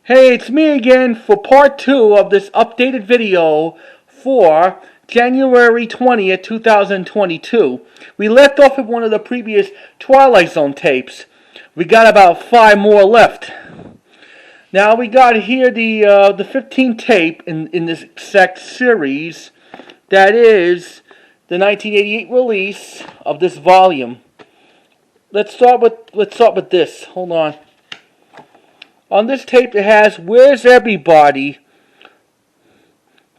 Hey, it's me again for part 2 of this updated video for January 20th, 2022. We left off with one of the previous Twilight Zone tapes. We got about 5 more left. Now we got here the 15th tape in this exact series. That is the 1988 release of this volume. Let's start with this. Hold on. On this tape, it has "Where's Everybody?"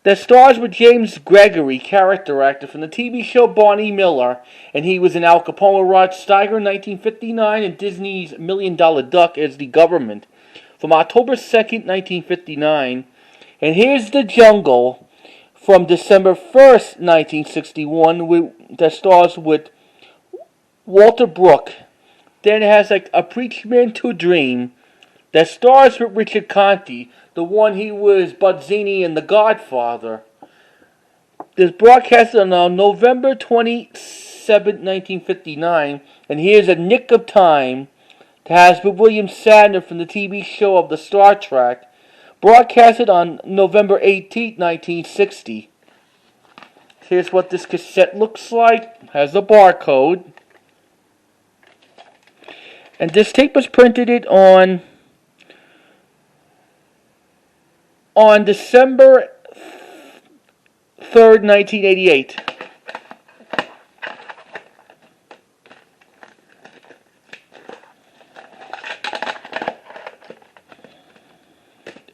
that stars with James Gregory, character actor from the TV show Barney Miller, and he was in Al Capone, Rod Steiger in 1959, and Disney's $1 Million Duck as the government from October 2nd, 1959. And here's The Jungle from December 1st, 1961, that stars with Walter Brooke. Then it has like A Preachman to a Dream that stars with Richard Conte, the one he was Buzzini in The Godfather. This broadcasted on November 27, 1959, and here's A Nick of Time that has with William Shatner from the TV show of the Star Trek, broadcasted on November 18, 1960. Here's what this cassette looks like. Has a barcode. And this tape was printed on December 3rd, 1988.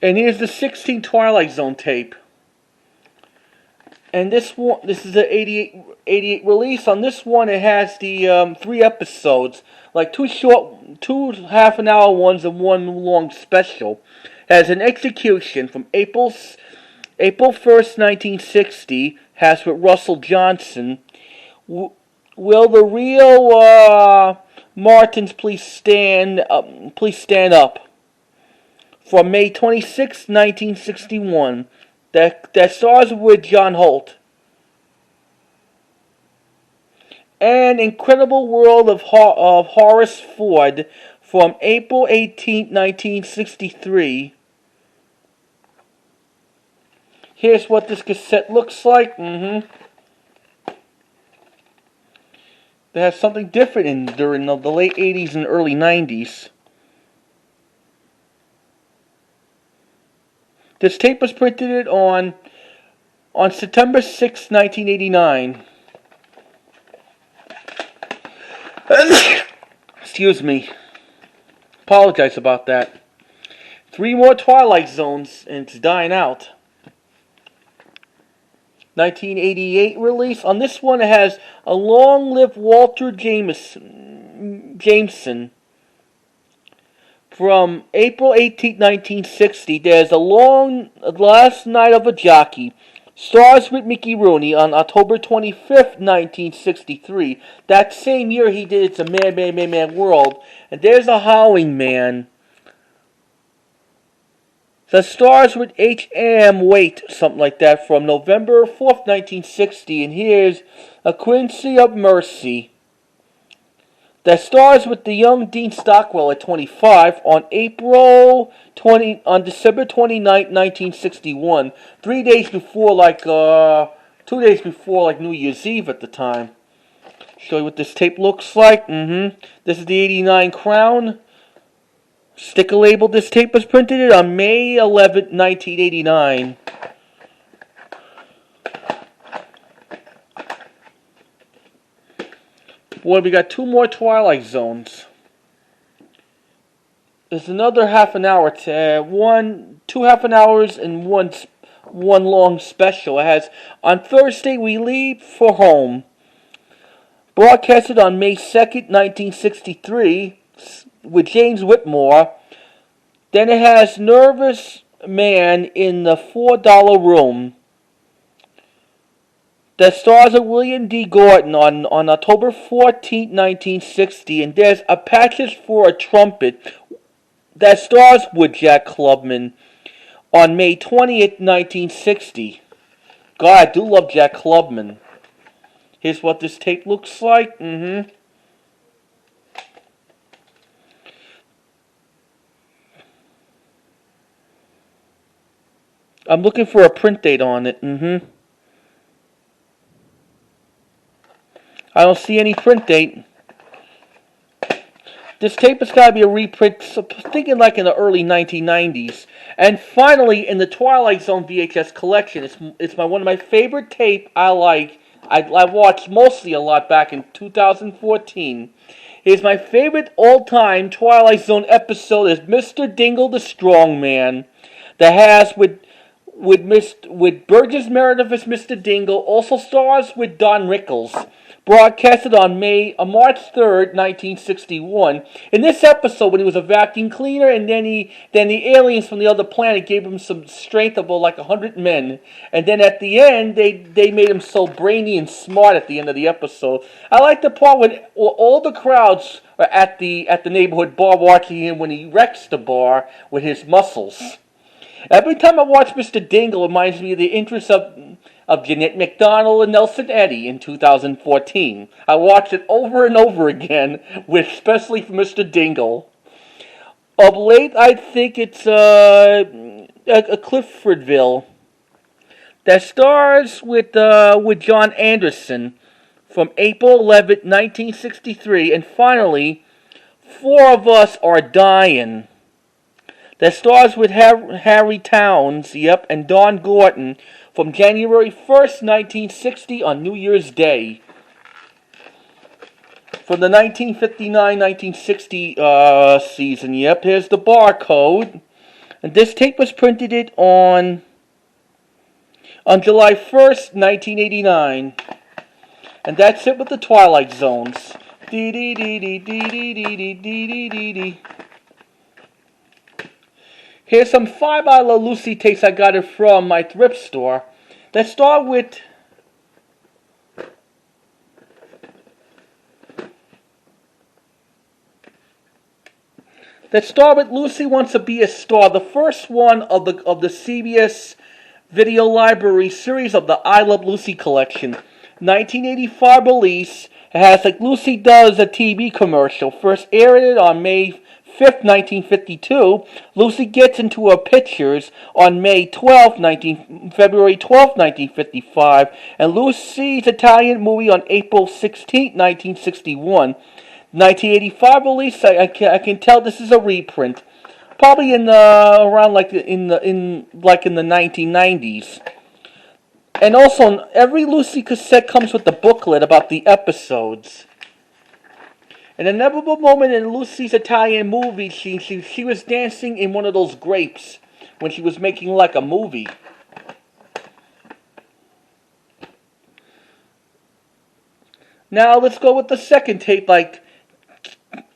And here's the 16th Twilight Zone tape. And this is the 88 release. On this one, it has the 3 episodes, like 2 half-an-hour ones and 1 long special. Has an execution from April 1st, 1960. Has with Russell Johnson. Will the real Martins please stand up? Please stand up. From May 26, 1961. That stars with John Holt. And Incredible World of Horace Ford from April 18, 1963. Here's what this cassette looks like. They have something different during the late 80s and early 90s. This tape was printed on September 6, 1989. Excuse me. Apologize about that. 3 more Twilight Zones, and it's dying out. 1988 release. On this one, it has A Long Live Walter Jameson. From April 18, 1960, there's The Last Night of a Jockey. Stars with Mickey Rooney on October 25th, 1963. That same year he did It's a Mad World. And there's A Howling Man. That stars with H.M. Waite, something like that, from November 4th, 1960. And here's A Quincy of Mercy. That stars with the young Dean Stockwell at 25 on December 29th, 1961. 2 days before New Year's Eve at the time. Show you what this tape looks like. This is the 89 Crown. Sticker label. This tape was printed on May 11th, 1989. Boy, we got 2 more Twilight Zones. There's another half an hour, 2 half-an-hours and one long special. It has On Thursday We Leave for Home. Broadcasted on May 2nd, 1963 with James Whitmore. Then it has Nervous Man in the $4 Room. That stars with William D. Gordon on October 14, 1960. And there's A Patches for a Trumpet that stars with Jack Klugman on May 20th, 1960. God, I do love Jack Klugman. Here's what this tape looks like. I'm looking for a print date on it. I don't see any print date. This tape has got to be a reprint, so thinking like in the early 1990s. And finally, in the Twilight Zone VHS collection, it's one of my favorite tape I like. I watched mostly a lot back in 2014. It is my favorite all-time Twilight Zone episode is Mr. Dingle the Strongman, that has with Burgess Meredith as Mr. Dingle, also stars with Don Rickles. Broadcasted on March 3rd, 1961. In this episode, when he was a vacuum cleaner, and then the aliens from the other planet gave him some strength of like 100 men, and then at the end they made him so brainy and smart at the end of the episode. I like the part when all the crowds are at the neighborhood bar watching him when he wrecks the bar with his muscles. Every time I watch Mr. Dingle, it reminds me of the interests of Jeanette MacDonald and Nelson Eddy in 2014. I watched it over and over again, especially for Mr. Dingle. Of late, I think it's a Cliffordville that stars with John Anderson from April 11th, 1963, and finally, Four of Us Are Dying. That stars with Harry Towns, and Don Gorton from January 1st, 1960 on New Year's Day. From the 1959-1960 season, here's the barcode. And this tape was printed on July 1st, 1989. And that's it with the Twilight Zones. Here's some 5 I Love Lucy tapes I got it from my thrift store. Let's start with Lucy Wants to Be a Star, the first one of the CBS Video Library series of the I Love Lucy collection. 1985 release. It has like Lucy Does a TV commercial. First aired on May 5th, 1952. Lucy Gets Into Her Pictures on February 12th, 1955. And Lucy's Italian movie on April 16th, 1961. 1985 release. I can tell this is a reprint. Probably in around like in the 1990s. And also, every Lucy cassette comes with the booklet about the episodes. An inevitable moment in Lucy's Italian movie scene, she was dancing in one of those grapes when she was making like a movie. Now let's go with the second tape.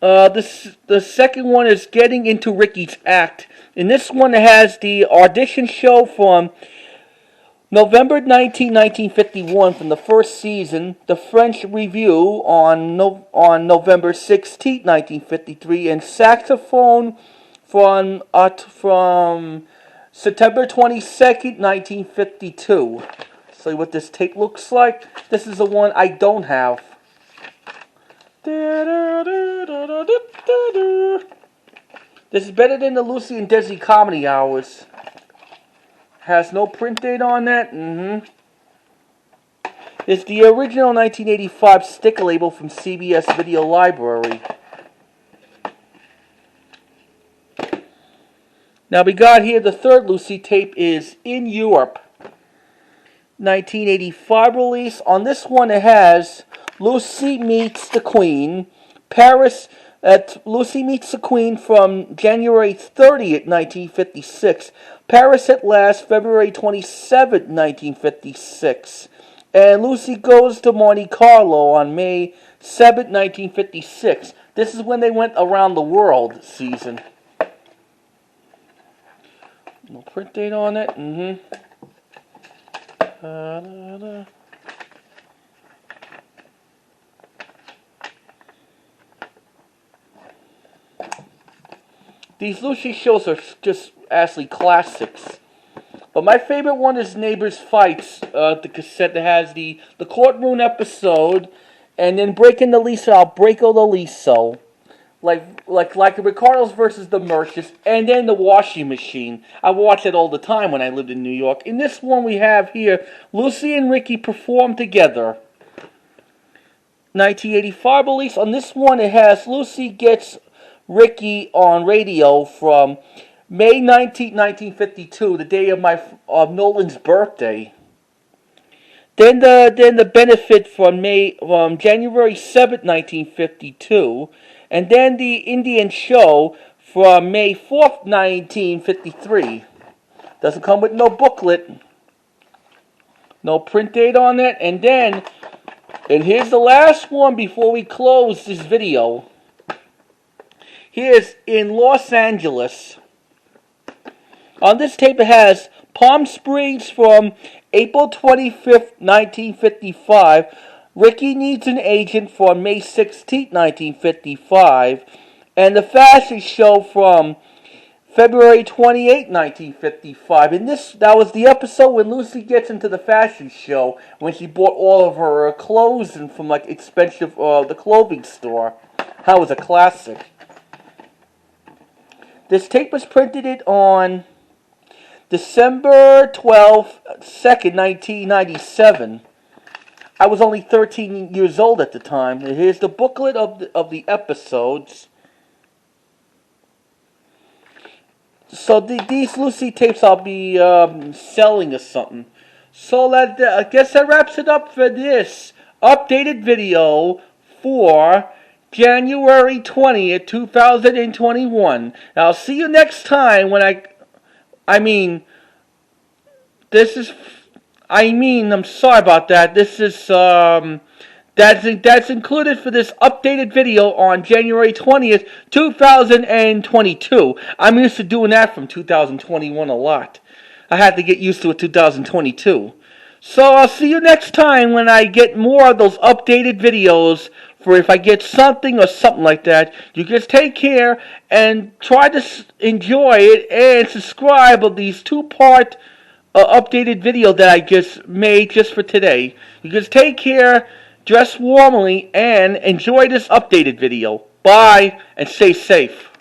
The second one is Getting Into Ricky's Act. In this one, it has the audition show from November 1951 from the first season, the French Review on November 16, 1953, and saxophone from September 22nd, 1952. See what this tape looks like? This is the one I don't have. This is better than the Lucy and Desi Comedy Hours. Has no print date on that. It's the original 1985 sticker label from CBS Video Library. Now we got here the third Lucy tape is In Europe. 1985 release. On this one it has Lucy Meets the Queen. Paris. Lucy Meets the Queen from January 30th, 1956. Paris at Last, February 27th, 1956. And Lucy Goes to Monte Carlo on May 7th, 1956. This is when they went around the world season. No print date on it. These Lucy shows are just actually classics. But my favorite one is Neighbors Fights, the cassette that has the courtroom episode, and then Breaking the Liso, I'll Breako the Liso. like Ricardo's versus the Merchants, and then the washing machine. I watch it all the time when I lived in New York. In this one we have here, Lucy and Ricky perform together. 1985 release. On this one it has Lucy gets Ricky on radio from May 19, 1952, the day of Nolan's birthday. Then the benefit from January 7th, 1952, and then the Indian show from May 4th, 1953. Doesn't come with no booklet, no print date on it, and here's the last one before we close this video. Here's in Los Angeles. On this tape it has Palm Springs from April 25th, 1955. Ricky needs an agent for May 16th, 1955. And the fashion show from February 28th, 1955. And that was the episode when Lucy gets into the fashion show, when she bought all of her clothes and from like expensive the clothing store. That was a classic. This tape was printed on December 12th, 2nd, 1997. I was only 13 years old at the time. Here's the booklet of the episodes. So these Lucy tapes I'll be selling or something. So I guess that wraps it up for this updated video for January 20th, 2021. I'll see you next time when I'm sorry about that. This is, that's included for this updated video on January 20th, 2022. I'm used to doing that from 2021 a lot. I had to get used to it 2022. So I'll see you next time when I get more of those updated videos for if I get something or something like that. You just take care and try to enjoy it and subscribe of these two-part updated video that I just made just for today. You just take care, dress warmly, and enjoy this updated video. Bye, and stay safe.